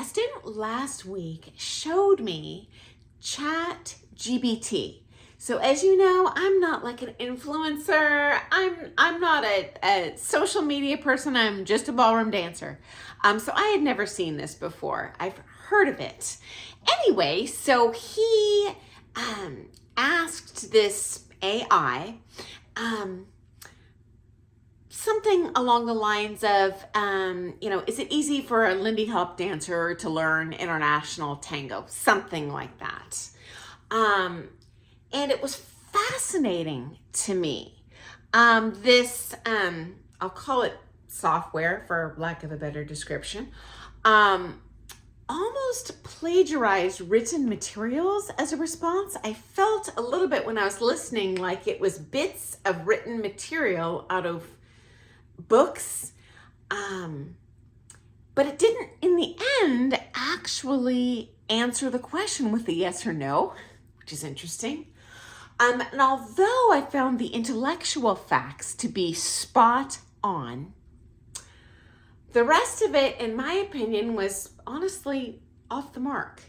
student last week showed me ChatGPT. So as you know, I'm not like an influencer. I'm not a social media person. I'm just a ballroom dancer. So I had never seen this before. I've heard of it. Anyway, so he asked this AI something along the lines of, is it easy for a Lindy Hop dancer to learn international tango? Something like that. And it was fascinating to me. I'll call it software for lack of a better description, almost plagiarized written materials as a response. I felt a little bit when I was listening like it was bits of written material out of books, but it didn't in the end actually answer the question with a yes or no, which is interesting. And although I found the intellectual facts to be spot on, the rest of it, in my opinion, was honestly off the mark,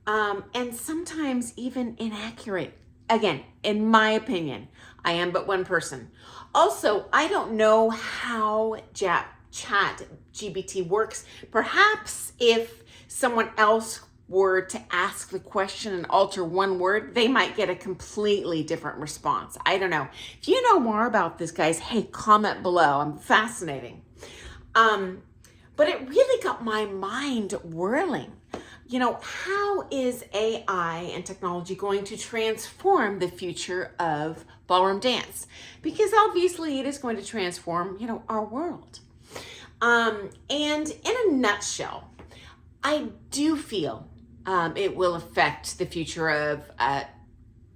and sometimes even inaccurate. Again, in my opinion, I am but one person. Also, I don't know how ChatGPT works. Perhaps if someone else were to ask the question and alter one word, they might get a completely different response. I don't know. If you know more about this, guys, hey, comment below. I'm fascinating. But it really got my mind whirling. How is AI and technology going to transform the future of ballroom dance? Because obviously it is going to transform, our world. And in a nutshell, I do feel it will affect the future of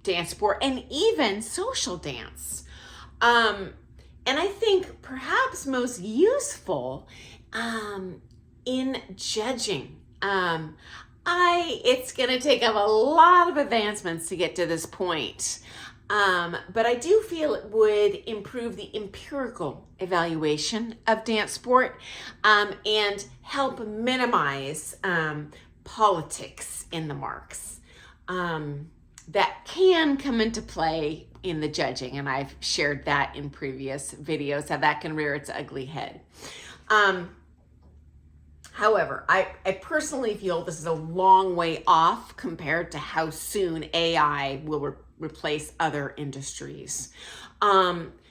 dance sport and even social dance. And I think perhaps most useful in judging. It's going to take up a lot of advancements to get to this point. But I do feel it would improve the empirical evaluation of dance sport and help minimize politics in the marks that can come into play in the judging. And I've shared that in previous videos, how that can rear its ugly head. However, I personally feel this is a long way off compared to how soon AI will replace other industries.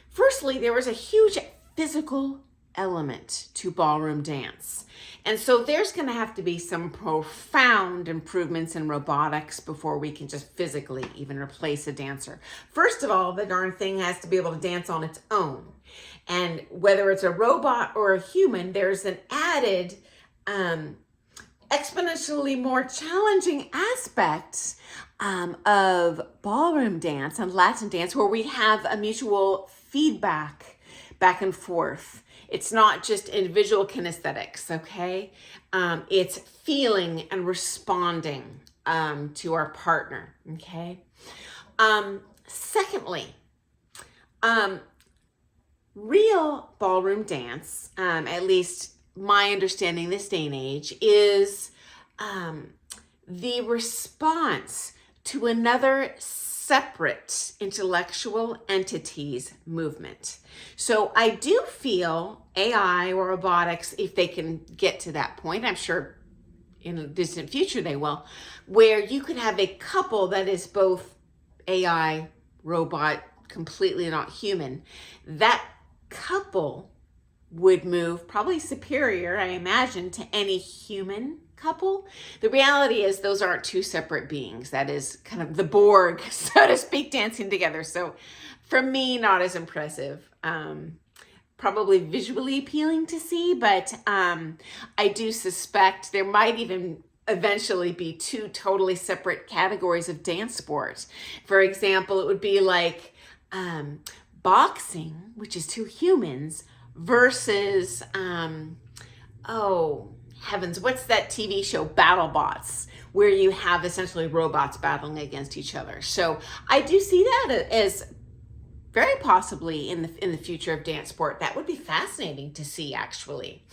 Firstly, there was a huge physical element to ballroom dance. And so there's going to have to be some profound improvements in robotics before we can just physically even replace a dancer. First of all, the darn thing has to be able to dance on its own. And whether it's a robot or a human, there's an added exponentially more challenging aspects of ballroom dance and Latin dance, where we have a mutual feedback back and forth. It's not just individual kinesthetics, okay? It's feeling and responding to our partner, okay? Secondly, real ballroom dance, at least my understanding this day and age, is the response to another separate intellectual entity's movement. So I do feel AI or robotics, if they can get to that point, I'm sure in a distant future they will, where you could have a couple that is both AI, robot, completely not human. That couple would move probably superior, I imagine, to any human couple. The reality is those aren't two separate beings. That is kind of the Borg, so to speak, dancing together. So for me, not as impressive. Probably visually appealing to see, but I do suspect there might even eventually be two totally separate categories of dance sports. For example, it would be like boxing, which is two humans, versus, oh heavens, what's that TV show, BattleBots, where you have essentially robots battling against each other. So I do see that as very possibly in the future of dance sport. That would be fascinating to see, actually.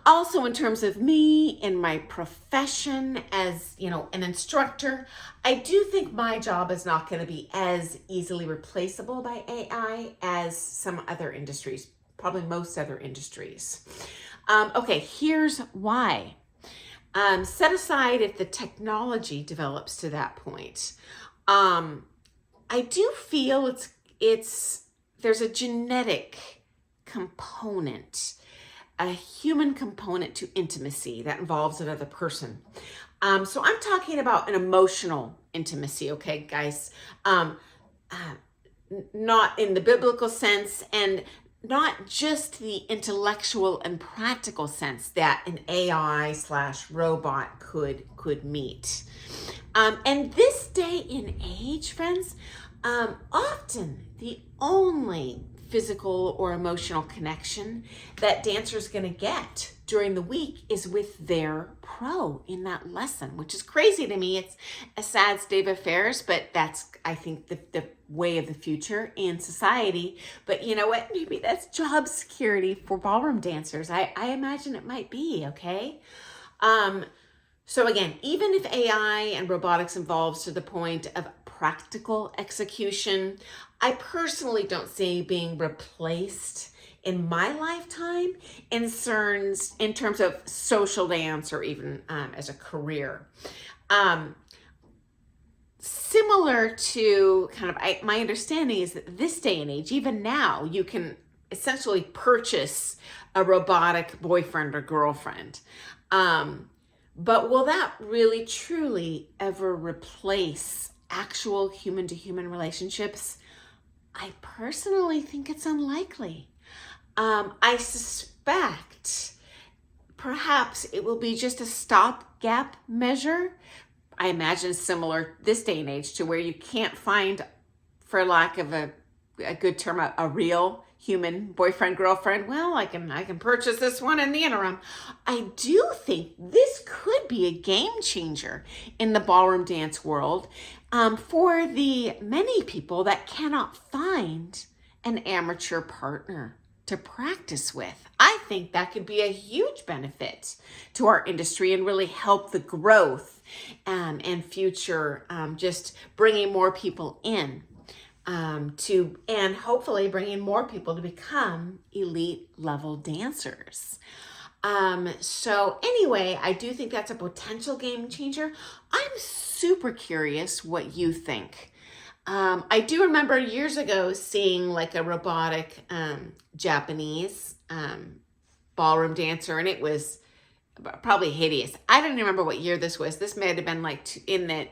Also, in terms of me and my profession as, an instructor, I do think my job is not going to be as easily replaceable by AI as some other industries, probably most other industries. Okay, here's why. Set aside if the technology develops to that point. I do feel there's a genetic component, a human component to intimacy that involves another person. So I'm talking about an emotional intimacy, okay, guys? Not in the biblical sense, and not just the intellectual and practical sense that an AI/robot could meet. And this day and age, friends, often the only physical or emotional connection that dancers going to get during the week is with their pro in that lesson, which is crazy to me. It's a sad state of affairs, but that's, I think, the way of the future in society. But you know what? Maybe that's job security for ballroom dancers. I imagine it might be, okay? So again, even if AI and robotics evolves to the point of practical execution, I personally don't see being replaced in my lifetime in terms of social dance or even as a career. Similar to my understanding is that this day and age, even now, you can essentially purchase a robotic boyfriend or girlfriend. But will that really truly ever replace actual human-to-human relationships? I personally think it's unlikely. I suspect perhaps it will be just a stopgap measure. I imagine similar this day and age to where you can't find, for lack of a good term, a real human boyfriend, girlfriend. Well, I can purchase this one in the interim. I do think this could be a game changer in the ballroom dance world for the many people that cannot find an amateur partner to practice with. I think that could be a huge benefit to our industry and really help the growth and future, just bringing more people in. And hopefully bringing more people to become elite level dancers. So anyway, I do think that's a potential game changer. I'm super curious what you think. I do remember years ago seeing like a robotic Japanese ballroom dancer, and it was probably hideous. I don't remember what year this was. This may have been like in the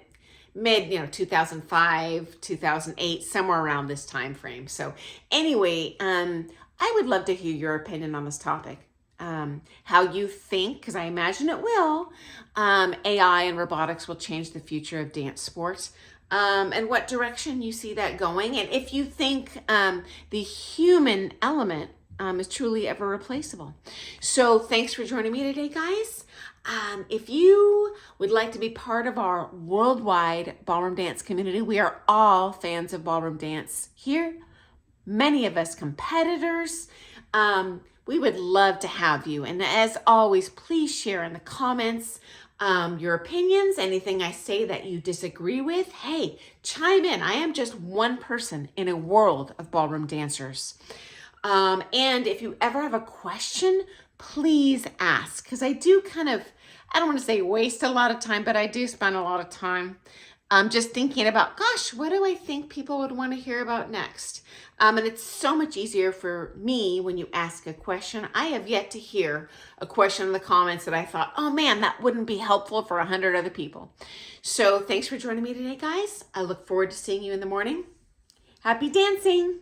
mid 2005, 2008, somewhere around this time frame. So anyway, I would love to hear your opinion on this topic. How you think, because I imagine it will, AI and robotics will change the future of dance sports, and what direction you see that going, and if you think the human element is truly ever replaceable. So thanks for joining me today, guys. If you would like to be part of our worldwide ballroom dance community, we are all fans of ballroom dance here. Many of us competitors. We would love to have you. And as always, please share in the comments your opinions, anything I say that you disagree with. Hey, chime in. I am just one person in a world of ballroom dancers. And if you ever have a question, please ask, because I do I don't want to say waste a lot of time, but I do spend a lot of time just thinking about, gosh, what do I think people would want to hear about next? And it's so much easier for me when you ask a question. I have yet to hear a question in the comments that I thought, oh man, that wouldn't be helpful for 100 other people. So thanks for joining me today, guys. I look forward to seeing you in the morning. Happy dancing.